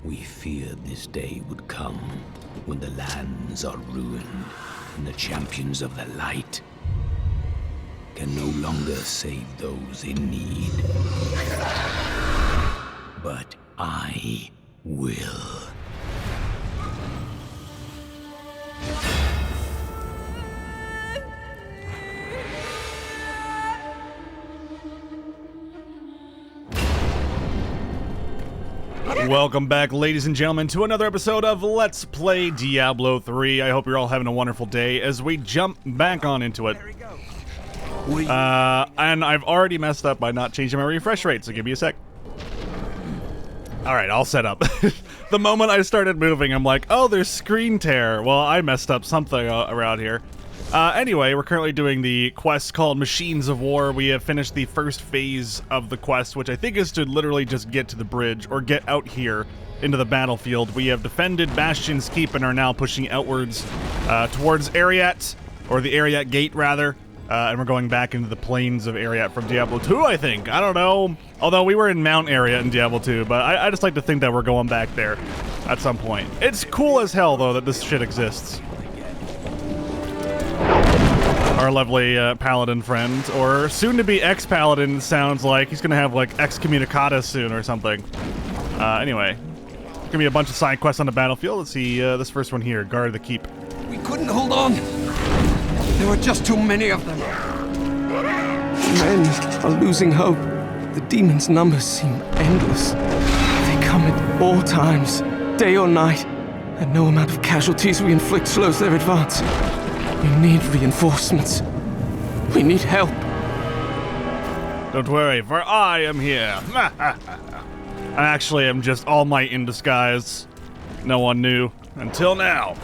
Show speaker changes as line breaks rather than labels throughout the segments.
We feared this day would come when the lands are ruined and the champions of the light can no longer save those in need. But I will.
Welcome back, ladies and gentlemen, to another episode of Let's Play Diablo 3. I hope you're all having a wonderful day as we jump back on into it. And I've already messed up by not changing my refresh rate, so give me a sec. Alright, all set up. The moment I started moving, I'm like, oh, there's screen tear. Well, I messed up something around here. Anyway, we're currently doing the quest called Machines of War. We have finished the first phase of the quest, which I think is to literally just get to the bridge, or get out here into the battlefield. We have defended Bastion's Keep and are now pushing outwards towards ARREAT, or the ARREAT Gate, rather. And we're going back into the plains of ARREAT from Diablo 2, I think. I don't know. Although we were in Mount ARREAT in Diablo 2, but I just like to think that we're going back there at some point. It's cool as hell, though, that this shit exists. Our lovely paladin friend, or soon-to-be ex-paladin, sounds like he's gonna have, like, excommunicata soon or something. Anyway, gonna be a bunch of side quests on the battlefield. Let's see this first one here, Guard the Keep.
We couldn't hold on. There were just too many of them. Men are losing hope. The demons' numbers seem endless. They come at all times, day or night, and no amount of casualties we inflict slows their advance. We need reinforcements. We need help.
Don't worry, for I am here. I actually am just All Might in disguise. No one knew. Until now.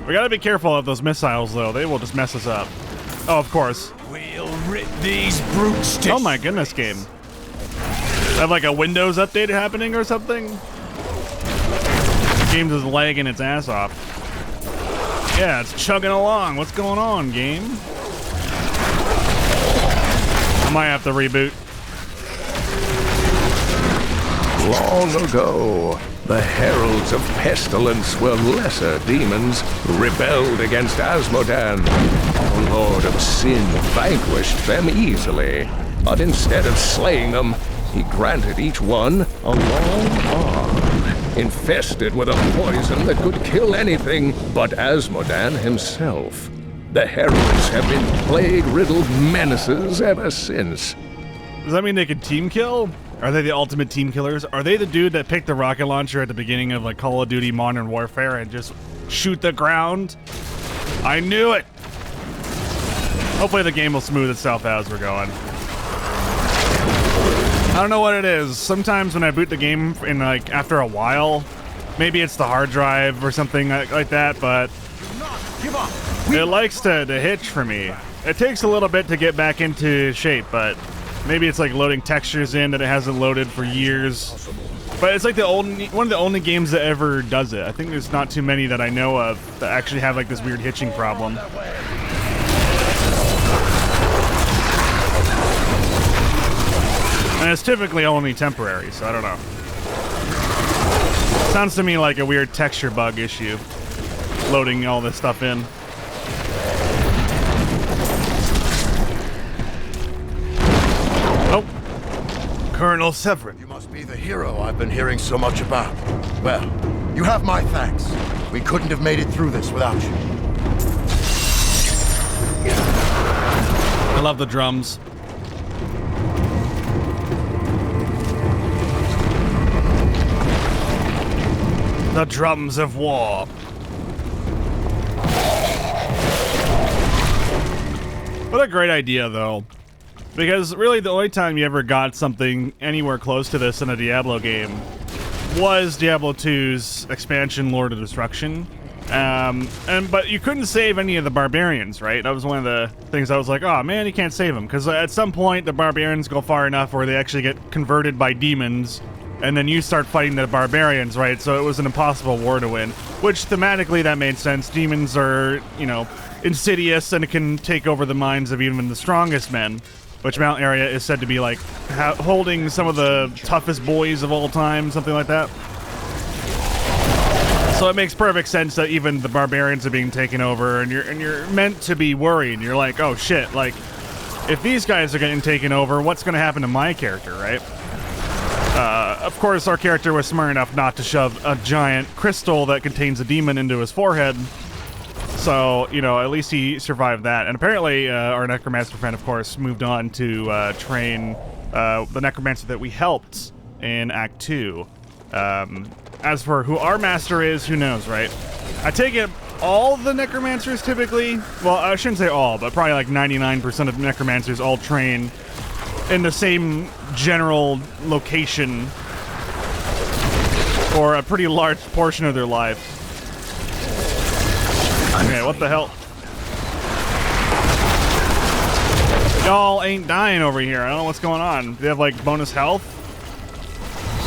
We gotta be careful of those missiles, though. They will just mess us up. Oh, of course.
We'll rid these brutes to...
Oh my goodness, game. Have like a Windows update happening or something? The game's just lagging its ass off. Yeah, it's chugging along. What's going on, game? I might have to reboot.
Long ago, the heralds of pestilence were lesser demons who rebelled against Azmodan. The Lord of Sin vanquished them easily, but instead of slaying them, he granted each one a long arm, infested with a poison that could kill anything but Azmodan himself. The heralds have been plague-riddled menaces ever since.
Does that mean they can team kill? Are they the ultimate team killers? Are they the dude that picked the rocket launcher at the beginning of like Call of Duty Modern Warfare and just shoot the ground? I knew it! Hopefully the game will smooth itself out as we're going. I don't know what it is. Sometimes when I boot the game in like after a while, maybe it's the hard drive or something like that, but it likes to hitch for me. It takes a little bit to get back into shape, but maybe it's like loading textures in that it hasn't loaded for years. But it's like one of the only games that ever does it. I think there's not too many that I know of that actually have like this weird hitching problem. And it's typically only temporary, so I don't know. Sounds to me like a weird texture bug issue, loading all this stuff in. Oh, Colonel Severin.
You must be the hero I've been hearing so much about. Well, you have my thanks. We couldn't have made it through this without you.
I love the drums. The drums of war. What a great idea, though. Because really the only time you ever got something anywhere close to this in a Diablo game was Diablo 2's expansion, Lord of Destruction. But you couldn't save any of the barbarians, right? That was one of the things I was like, oh man, you can't save them. Because at some point the barbarians go far enough where they actually get converted by demons, and then you start fighting the barbarians, right? So it was an impossible war to win, which thematically that made sense. Demons are, you know, insidious, and it can take over the minds of even the strongest men, which Mount ARREAT is said to be like holding some of the toughest boys of all time, something like that. So it makes perfect sense that even the barbarians are being taken over, and you're meant to be worried. You're like, oh shit, like, if these guys are getting taken over, what's going to happen to my character, right? Of course, our character was smart enough not to shove a giant crystal that contains a demon into his forehead. So, you know, at least he survived that. And apparently, our Necromancer friend, of course, moved on to train the Necromancer that we helped in Act 2. As for who our master is, who knows, right? I take it all the Necromancers typically, well, I shouldn't say all, but probably like 99% of Necromancers all train in the same general location for a pretty large portion of their life. Okay, what the hell? Y'all ain't dying over here. I don't know what's going on. Do they have like bonus health?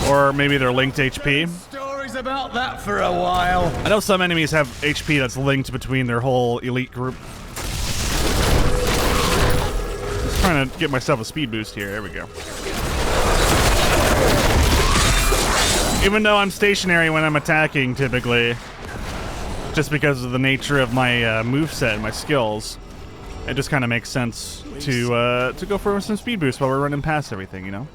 Or maybe they're linked HP?
Stories about that for a while.
I know some enemies have HP that's linked between their whole elite group. Just trying to get myself a speed boost here. There we go. Even though I'm stationary when I'm attacking, typically, just because of the nature of my moveset and my skills, it just kind of makes sense to go for some speed boost while we're running past everything, you know?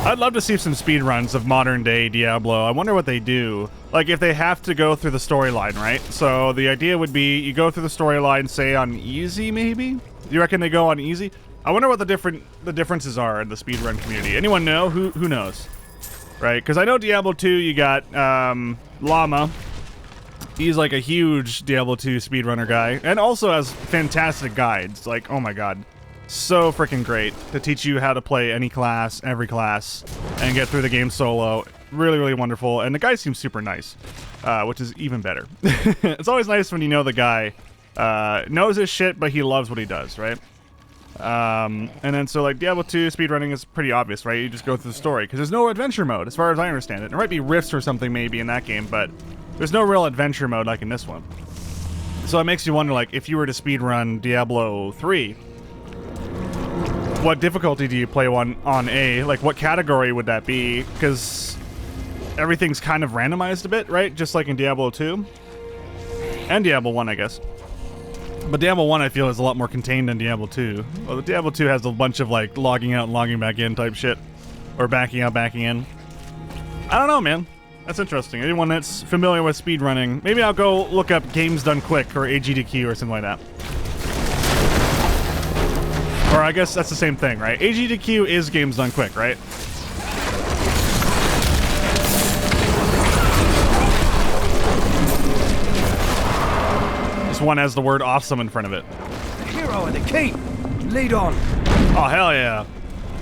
I'd love to see some speed runs of modern day Diablo. I wonder what they do. Like, if they have to go through the storyline, right? So the idea would be you go through the storyline, say on easy, maybe? Do you reckon they go on easy? I wonder what the differences are in the speedrun community. Anyone know? Who knows? Right? Because I know Diablo 2, you got Llama. He's like a huge Diablo 2 speedrunner guy, and also has fantastic guides. Like, oh my god. So freaking great to teach you how to play any class, every class, and get through the game solo. Really, really wonderful. And the guy seems super nice, which is even better. It's always nice when you know the guy knows his shit, but he loves what he does, right? And then so like Diablo 2 speedrunning is pretty obvious, right? You just go through the story, because there's no adventure mode, as far as I understand it. There might be rifts or something maybe in that game, but there's no real adventure mode like in this one. So it makes you wonder, like, if you were to speedrun Diablo 3, what difficulty do you play on A? Like, what category would that be? Because everything's kind of randomized a bit, right? Just like in Diablo 2. And Diablo 1, I guess. But Diablo 1, I feel, is a lot more contained than Diablo 2. Well, Diablo 2 has a bunch of, like, logging out and logging back in type shit. Or backing out, backing in. I don't know, man. That's interesting. Anyone that's familiar with speedrunning, maybe I'll go look up Games Done Quick or AGDQ or something like that. Or I guess that's the same thing, right? AGDQ is Games Done Quick, right? This one has the word awesome in front of it.
The hero of the keep. Lead on.
Oh, hell yeah.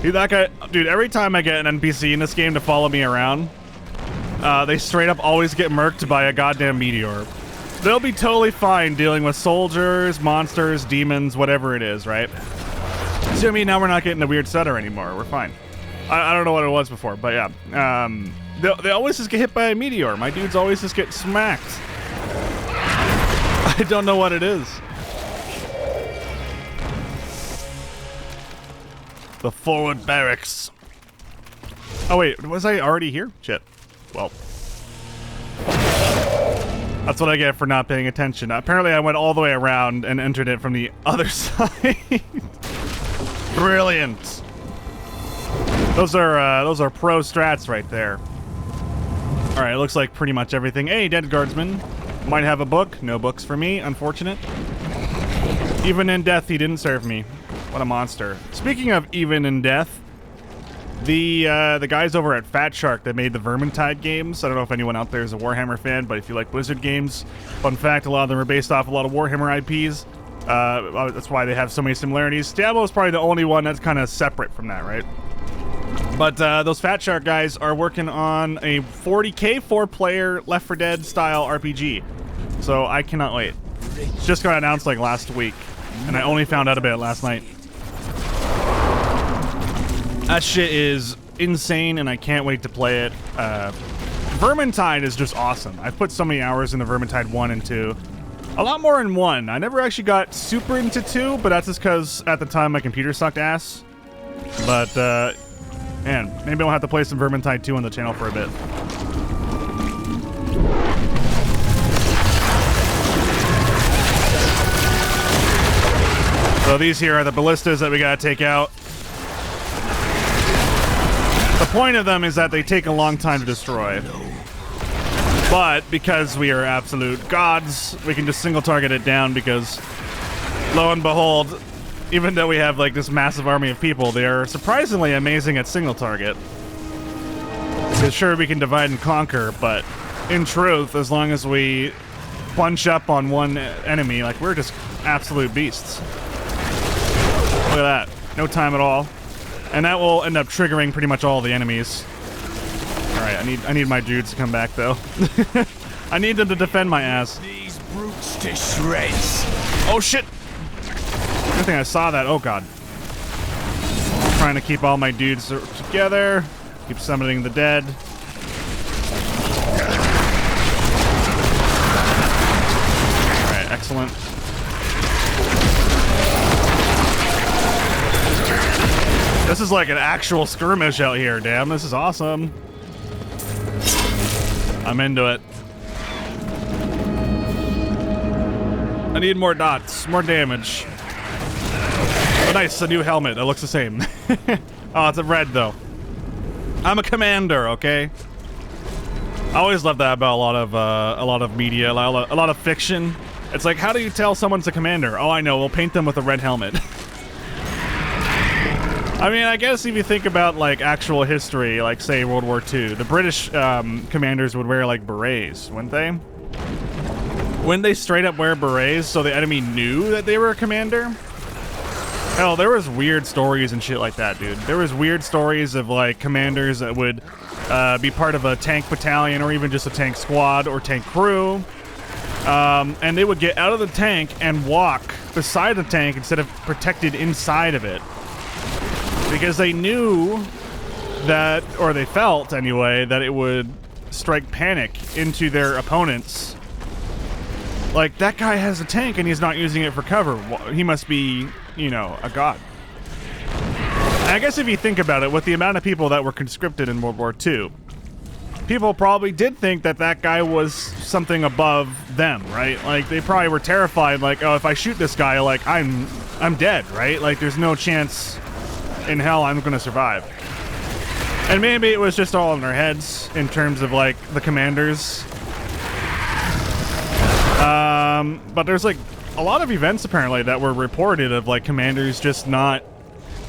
Dude, that guy... Dude, every time I get an NPC in this game to follow me around, they straight up always get murked by a goddamn meteor. They'll be totally fine dealing with soldiers, monsters, demons, whatever it is, right? So I mean, now we're not getting the weird stutter anymore. We're fine. I don't know what it was before, but yeah. They always just get hit by a meteor. My dudes always just get smacked. I don't know what it is. The forward barracks. Oh wait, was I already here? Shit. Well. That's what I get for not paying attention. Apparently I went all the way around and entered it from the other side. Brilliant. Those are pro strats right there. All right, it looks like pretty much everything. Hey, dead guardsman. Might have a book. No books for me, unfortunate. Even in death, he didn't serve me. What a monster. Speaking of even in death, the guys over at Fat Shark that made the Vermintide games, I don't know if anyone out there is a Warhammer fan, but if you like Blizzard games, fun fact, a lot of them are based off a lot of Warhammer IPs. That's why they have so many similarities. Diablo is probably the only one that's kind of separate from that, right? But those Fat Shark guys are working on a 40k 4-player Left 4 Dead style RPG. So I cannot wait. It just got announced like last week, and I only found out about it last night. That shit is insane, and I can't wait to play it. Vermintide is just awesome. I've put so many hours into Vermintide 1 and 2. A lot more in 1. I never actually got super into 2, but that's just because at the time my computer sucked ass. But, man, maybe I'll have to play some Vermintide 2 on the channel for a bit. So these here are the ballistas that we gotta take out. The point of them is that they take a long time to destroy. But because we are absolute gods, we can just single target it down because, lo and behold, even though we have like this massive army of people, they are surprisingly amazing at single target. Because sure, we can divide and conquer, but in truth, as long as we bunch up on one enemy, like, we're just absolute beasts. Look at that. No time at all. And that will end up triggering pretty much all the enemies. Alright, I need my dudes to come back, though. I need them to defend my ass.
These brutes to shreds.
Oh, shit! Good thing I saw that. Oh, God. Trying to keep all my dudes together. Keep summoning the dead. Alright, excellent. This is like an actual skirmish out here, damn. This is awesome. I'm into it. I need more dots, more damage. Oh, nice, a new helmet. It looks the same. Oh, it's a red, though. I'm a commander, okay? I always love that about a lot of media, a lot of fiction. It's like, how do you tell someone's a commander? Oh, I know. We'll paint them with a red helmet. I mean, I guess if you think about, like, actual history, like, say, World War II, the British commanders would wear, like, berets, wouldn't they? Wouldn't they straight up wear berets so the enemy knew that they were a commander? Hell, there was weird stories and shit like that, dude. There was weird stories of, like, commanders that would be part of a tank battalion or even just a tank squad or tank crew. And they would get out of the tank and walk beside the tank instead of protected inside of it. Because they knew that, or they felt anyway, that it would strike panic into their opponents. Like, that guy has a tank and he's not using it for cover. He must be, you know, a god. And I guess if you think about it, with the amount of people that were conscripted in World War II, people probably did think that that guy was something above them, right? Like, they probably were terrified, like, oh, if I shoot this guy, like, I'm dead, right? Like, there's no chance in hell I'm gonna survive. And maybe it was just all in their heads in terms of, like, the commanders. But there's, like, a lot of events apparently that were reported of, like, commanders just not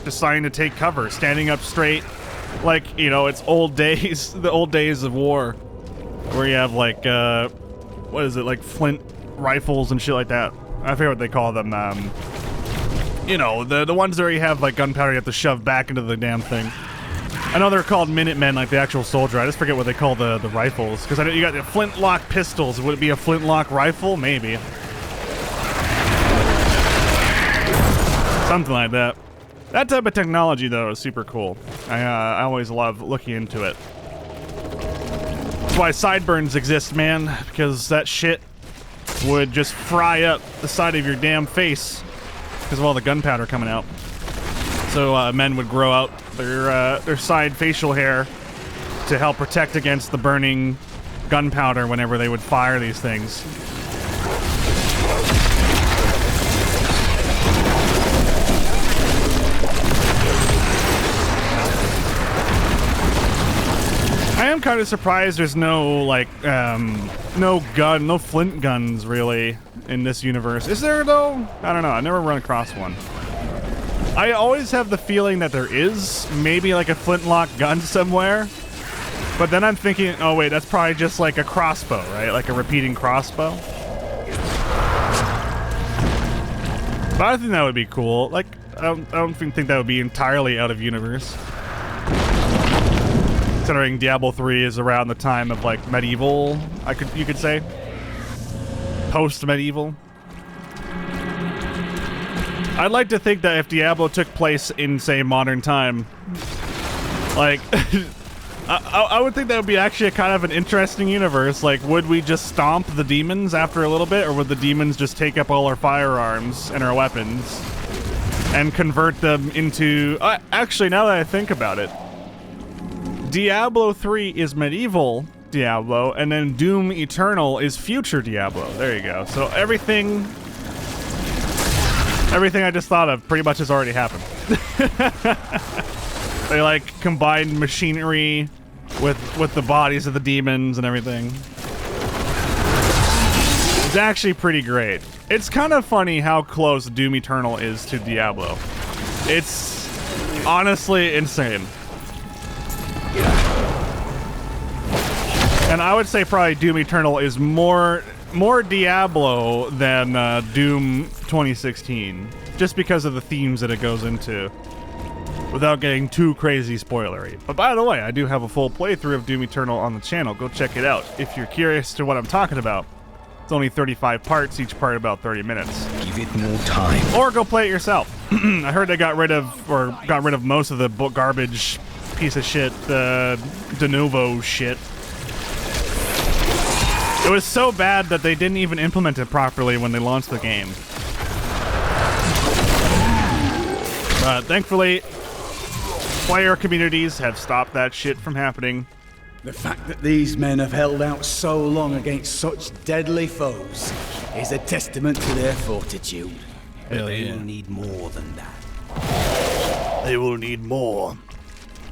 deciding to take cover, standing up straight. Like, you know, it's old days, the old days of war, where you have, like, what is it, like, flint rifles and shit like that. I forget what they call them. You know, the ones where you have, like, gunpowder you have to shove back into the damn thing. I know they're called Minutemen, like the actual soldier. I just forget what they call the rifles. Because you got the flintlock pistols. Would it be a flintlock rifle? Maybe. Something like that. That type of technology, though, is super cool. I always love looking into it. That's why sideburns exist, man. Because that shit would just fry up the side of your damn face because of all the gunpowder coming out. So men would grow out their side facial hair to help protect against the burning gunpowder whenever they would fire these things. I am kind of surprised there's no, like, no flint guns, really, in this universe. Is there, though? I don't know. I've never run across one. I always have the feeling that there is maybe, like, a flintlock gun somewhere. But then I'm thinking, oh, wait, that's probably just, like, a crossbow, right? Like a repeating crossbow. But I think that would be cool. Like, I don't think that would be entirely out of universe. Considering Diablo 3 is around the time of, like, medieval, you could say. Post-medieval. I'd like to think that if Diablo took place in, say, modern time, like, I would think that would be actually a kind of an interesting universe. Like, would we just stomp the demons after a little bit, or would the demons just take up all our firearms and our weapons and convert them into... actually, now that I think about it, Diablo 3 is medieval Diablo, and then Doom Eternal is future Diablo. There you go. So everything Everything I just thought of pretty much has already happened. They like combined machinery with the bodies of the demons and everything. It's actually pretty great. It's kind of funny how close Doom Eternal is to Diablo. It's honestly insane. And I would say probably Doom Eternal is more Diablo than Doom 2016, just because of the themes that it goes into, without getting too crazy spoilery. But by the way, I do have a full playthrough of Doom Eternal on the channel. Go check it out if you're curious to what I'm talking about. It's only 35 parts, each part about 30 minutes.
Give it more time.
Or go play it yourself. I heard they got rid of most of the garbage piece of shit, the de novo shit. It was so bad that they didn't even implement it properly when they launched the game. But thankfully, player communities have stopped that shit from happening.
The fact that these men have held out so long against such deadly foes is a testament to their fortitude.
But they will need more than that. They will need more.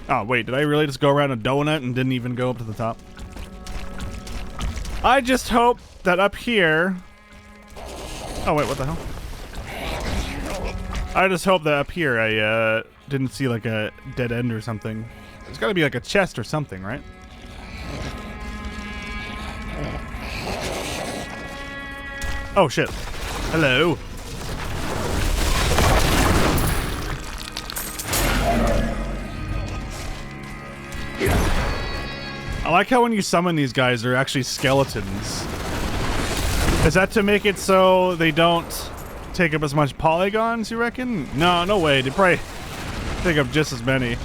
Oh, wait, did I really just go around a donut and didn't even go up to the top? I just hope that up here... Oh, wait, what the hell? I just hope that up here I didn't see like a dead end or something. There's gotta be like a chest or something, right? Oh, shit. Hello. I like how when you summon these guys, they're actually skeletons. Is that to make it so they don't take up as much polygons, you reckon? No, no way. They probably take up just as many.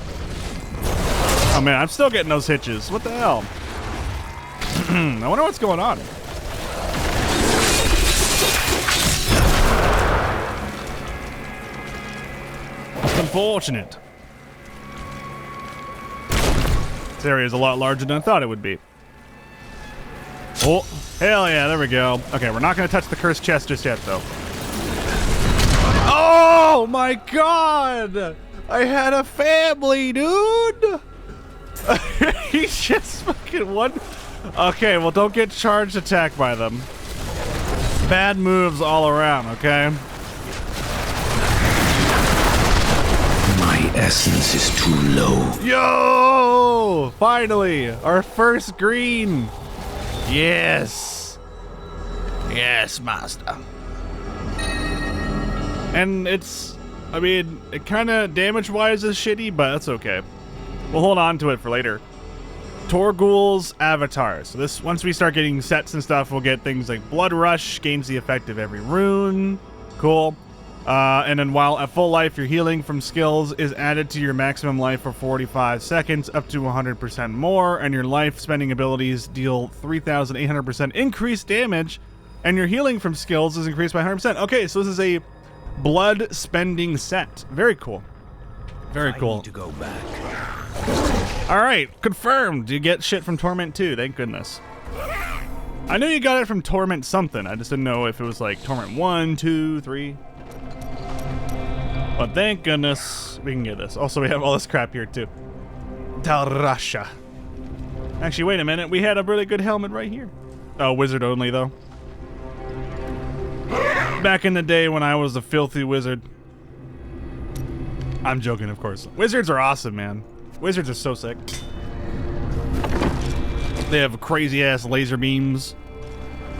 Oh man, I'm still getting those hitches. What the hell? I wonder what's going on. It's unfortunate. This area is a lot larger than I thought it would be. Oh, hell yeah, there we go. Okay, we're not going to touch the cursed chest just yet, though. Oh my god! I had a family, dude! He's just fucking one... Okay, well, don't get charged attack by them. Bad moves all around, okay?
My essence is too low.
Yo! Finally! Our first green! Yes!
Yes, master.
And it's... I mean, it kind of damage-wise is shitty, but that's okay. We'll hold on to it for later. Torgul's avatar. So this, once we start getting sets and stuff, we'll get things like Blood Rush, gains the effect of every rune. Cool. And then while at full life, your healing from skills is added to your maximum life for 45 seconds, up to 100% more, and your life spending abilities deal 3,800% increased damage, and your healing from skills is increased by 100%. Okay, so this is a blood spending set. Very cool. Very cool.
I need to go back.
All right, confirmed. You get shit from Torment too. Thank goodness. I knew you got it from Torment something. I just didn't know if it was like Torment 1, 2, 3. But thank goodness we can get this. Also, we have all this crap here too. Tarasha. Actually, wait a minute. We had a really good helmet right here. Oh, wizard only though. Back in the day when I was a filthy wizard. I'm joking, of course. Wizards are awesome, man. Wizards are so sick. They have crazy ass laser beams,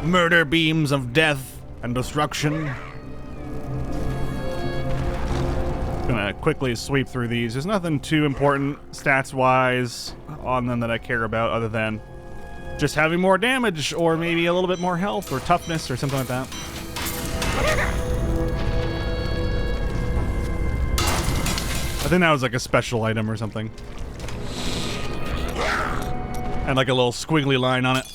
murder beams of death and destruction. Gonna quickly sweep through these. There's nothing too important stats wise on them that I care about other than just having more damage or maybe a little bit more health or toughness or something like that. I think that was like a special item or something. And like a little squiggly line on it.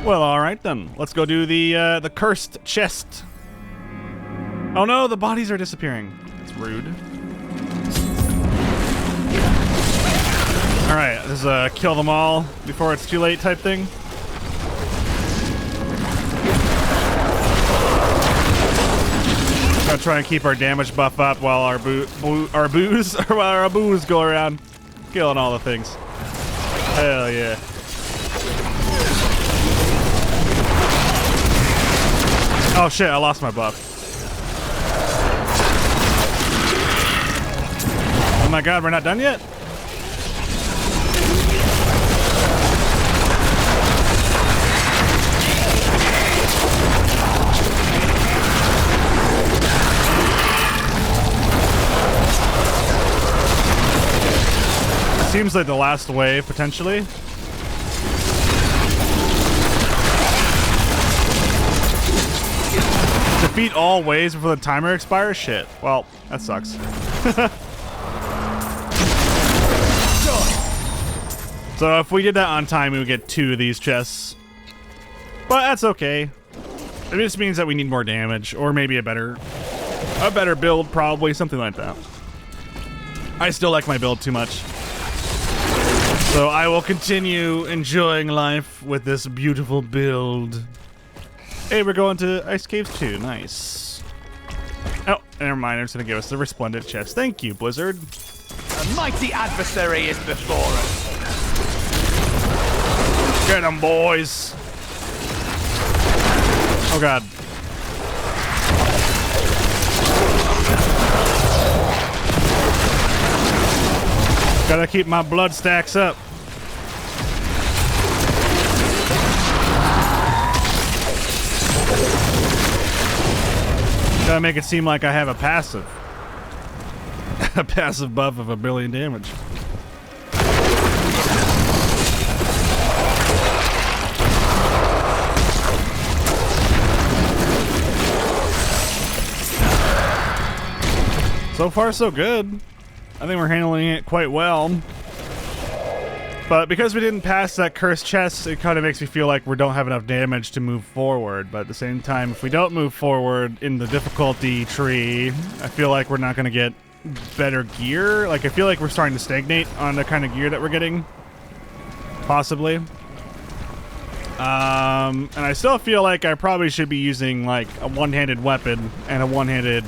Well, all right then. Let's go do the cursed chest. Oh no, the bodies are disappearing. That's rude. All right, this is a kill them all before it's too late type thing. Gonna try and keep our damage buff up while our booze go around killing all the things. Hell yeah. Oh shit, I lost my buff. Oh my god, we're not done yet? Seems like the last wave, potentially. Defeat all waves before the timer expires? Shit. Well, that sucks. So if we did that on time, we would get 2 of these chests. But that's okay. It just means that we need more damage, or maybe a better build, probably, something like that. I still like my build too much. So I will continue enjoying life with this beautiful build. Hey, we're going to Ice Caves 2. Nice. Oh, never mind. It's going to give us the Resplendent chest. Thank you, Blizzard.
A mighty adversary is before us.
Get them, boys. Oh, God. Gotta keep my blood stacks up. Gotta make it seem like I have a passive. A passive buff of 1 billion damage. So far, so good. I think we're handling it quite well. But because we didn't pass that cursed chest, it kind of makes me feel like we don't have enough damage to move forward. But at the same time, if we don't move forward in the difficulty tree, I feel like we're not going to get better gear. Like, I feel like we're starting to stagnate on the kind of gear that we're getting. Possibly. And I still feel like I probably should be using, like, a one-handed weapon and a one-handed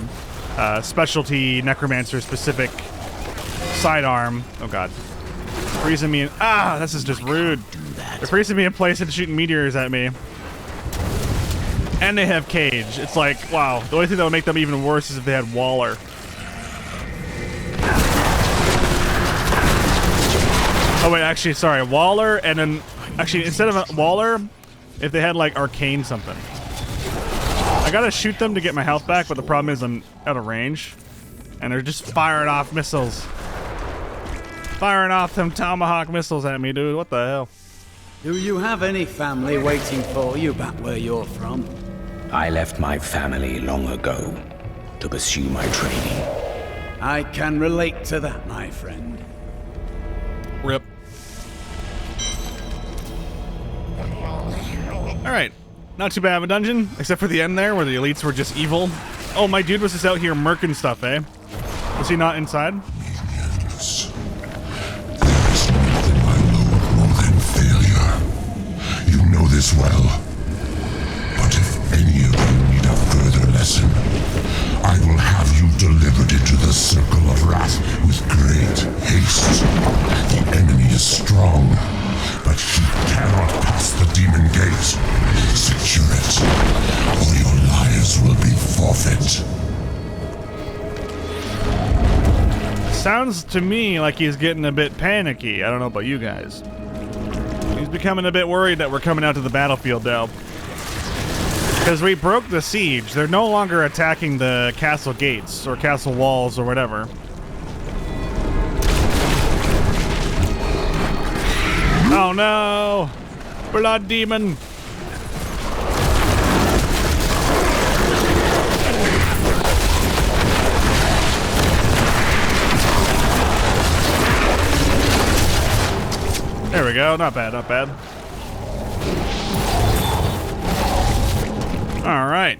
specialty Necromancer specific sidearm. Oh god. Freezing me in. Ah, this is just rude. They're freezing me in place and shooting meteors at me. And they have cage. It's like, wow. The only thing that would make them even worse is if they had Waller. Oh wait, actually, sorry. Waller, and then actually instead of a Waller, if they had like arcane something. I gotta shoot them to get my health back, but the problem is I'm out of range. And they're just firing off missiles. Firing off them tomahawk missiles at me, dude. What the hell?
Do you have any family waiting for you back where you're from?
I left my family long ago to pursue my training.
I can relate to that, my friend.
Rip. Alright. Not too bad of a dungeon, except for the end there, where the elites were just evil. Oh, my dude was just out here murking stuff, eh? Was he not inside?
Yes. There is nothing I loathe more than failure. You know this well. But if any of you need a further lesson, I will have you delivered into the circle of wrath with great haste. The enemy is strong, but he cannot pass the demon gate. Secure it, or your lives will be forfeit.
Sounds to me like he's getting a bit panicky. I don't know about you guys. He's becoming a bit worried that we're coming out to the battlefield now. Because we broke the siege. They're no longer attacking the castle gates or castle walls or whatever. Oh no! Blood demon! There we go. Not bad, not bad. All right.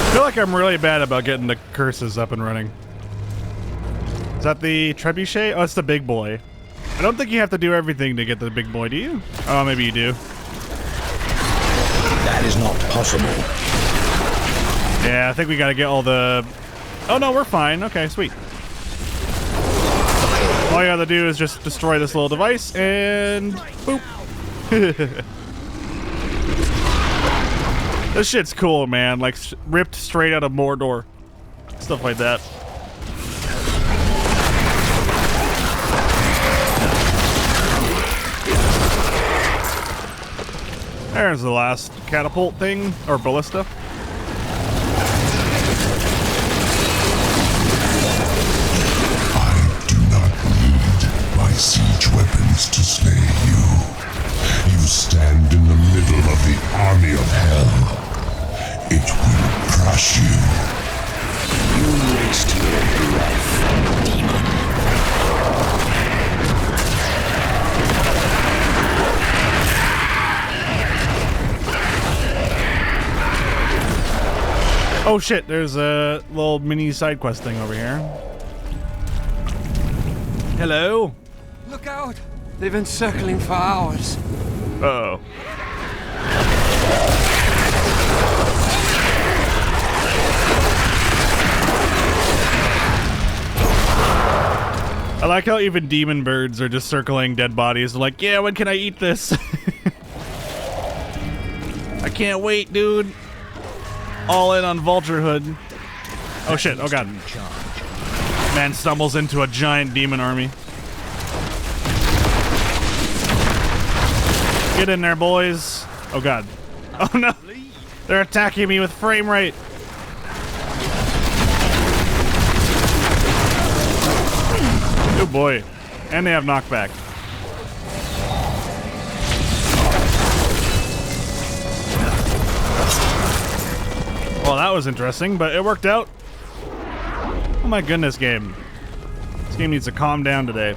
I feel like I'm really bad about getting the curses up and running. Is that the Trebuchet? Oh, it's the big boy. I don't think you have to do everything to get the big boy, do you? Oh, maybe you do.
That is not possible.
Yeah, I think we gotta get all the... Oh no, we're fine. Okay, sweet. All you gotta do is just destroy this little device and... boop. This shit's cool, man. Like, ripped straight out of Mordor. Stuff like that. There's the last catapult thing, or ballista.
I do not need my siege weapons to slay you. You stand in the middle of the army of hell. It will crush you.
You waste your breath, demon.
Oh shit, there's a little mini side quest thing over here. Hello?
Look out! They've been circling for hours.
Uh-oh. I like how even demon birds are just circling dead bodies. They're like, yeah, when can I eat this? I can't wait, dude. All in on vulturehood. Oh shit, oh god. Man stumbles into a giant demon army. Get in there, boys. Oh god. Oh no. They're attacking me with frame rate. Good boy. And they have knockback. Well, that was interesting, but it worked out. Oh my goodness, game. This game needs to calm down today.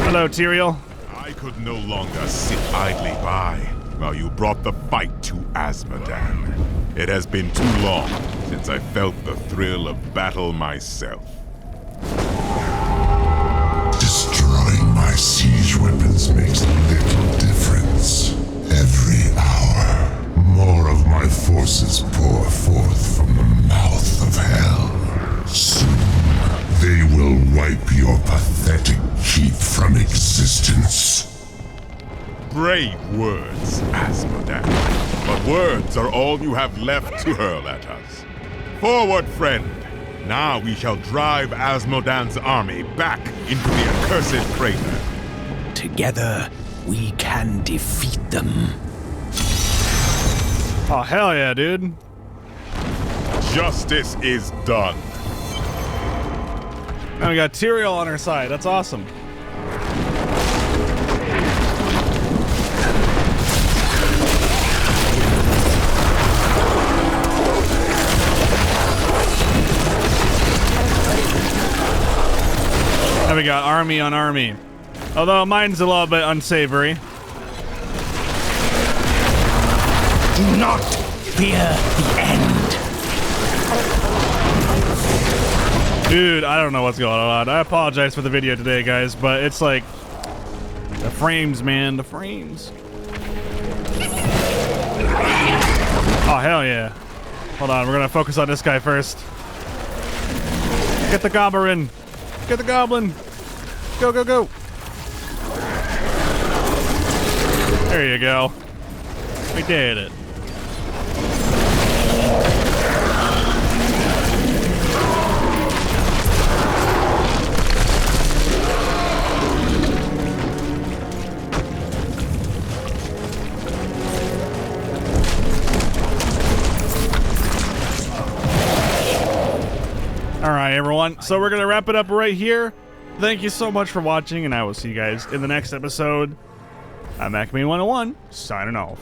Hello, Tyrael.
I could no longer sit idly by while you brought the fight to Azmodan. It has been too long since I felt the thrill of battle myself.
Destroying my siege weapons makes little difference. Every hour, more of my forces pour forth from the mouth of hell. Soon, they will wipe your pathetic keep from existence.
Brave words, Azmodan. But words are all you have left to hurl at us. Forward, friend! Now we shall drive Azmodan's army back into the accursed crater.
Together, we can defeat them.
Oh, hell yeah, dude.
Justice is done.
Now we got Tyrael on our side. That's awesome. Now we got army on army. Although mine's a little bit unsavory.
Do not fear the end.
Dude, I don't know what's going on. I apologize for the video today, guys, but it's like the frames, man, the frames. Oh, hell yeah. Hold on, we're gonna focus on this guy first. Get the goblin. Get the goblin. Go, go, go. There you go. We did it. Alright, everyone. So we're going to wrap it up right here. Thank you so much for watching, and I will see you guys in the next episode. I'm Acme101, signing off.